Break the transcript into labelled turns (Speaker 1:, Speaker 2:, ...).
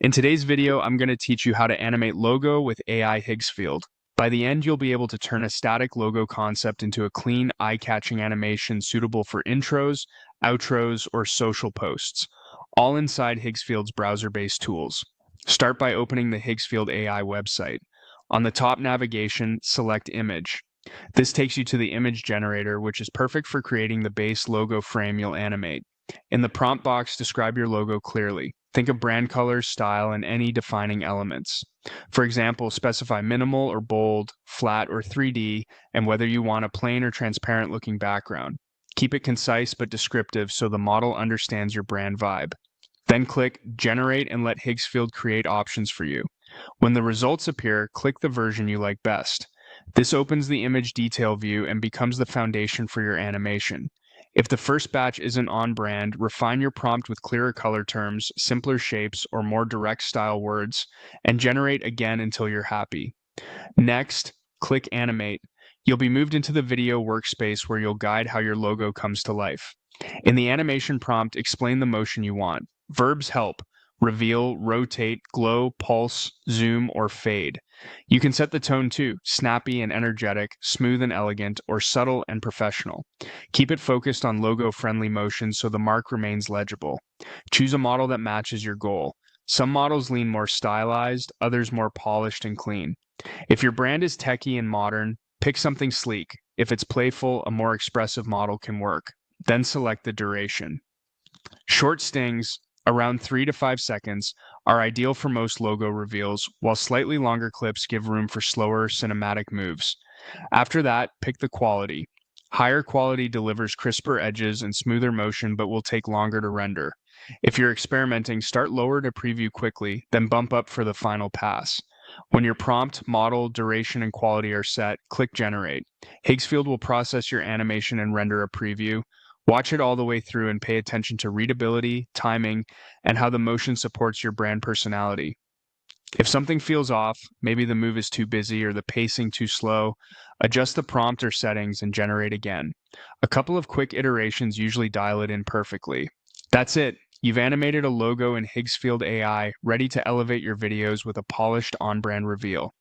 Speaker 1: In today's video, I'm going to teach you how to animate logo with AI Higgsfield. By the end, you'll be able to turn a static logo concept into a clean, eye-catching animation suitable for intros, outros, or social posts, all inside Higgsfield's browser-based tools. Start by opening the Higgsfield AI website. On the top navigation, select Image. This takes you to the image generator, which is perfect for creating the base logo frame you'll animate. In the prompt box, describe your logo clearly. Think of brand colors, style, and any defining elements. For example, specify minimal or bold, flat or 3D, and whether you want a plain or transparent looking background. Keep it concise but descriptive so the model understands your brand vibe. Then click Generate and let Higgsfield create options for you. When the results appear, click the version you like best. This opens the image detail view and becomes the foundation for your animation. If the first batch isn't on brand, refine your prompt with clearer color terms, simpler shapes, or more direct style words, and generate again until you're happy. Next, click Animate. You'll be moved into the video workspace where you'll guide how your logo comes to life. In the animation prompt, explain the motion you want. Verbs help: reveal, rotate, glow, pulse, zoom, or fade. You can set the tone too: snappy and energetic, smooth and elegant, or subtle and professional. Keep it focused on logo-friendly motions so the mark remains legible. Choose a model that matches your goal. Some models lean more stylized, others more polished and clean. If your brand is techy and modern, pick something sleek. If it's playful, a more expressive model can work. Then select the duration. Short stings, around 3 to 5 seconds, are ideal for most logo reveals, while slightly longer clips give room for slower cinematic moves. After that, pick the quality. Higher quality delivers crisper edges and smoother motion but will take longer to render. If you're experimenting, start lower to preview quickly, then bump up for the final pass. When your prompt, model, duration, and quality are set, click Generate. Higgsfield will process your animation and render a preview. Watch it all the way through and pay attention to readability, timing, and how the motion supports your brand personality. If something feels off, maybe the move is too busy or the pacing too slow, adjust the prompt or settings and generate again. A couple of quick iterations usually dial it in perfectly. That's it. You've animated a logo in Higgsfield AI, ready to elevate your videos with a polished on-brand reveal.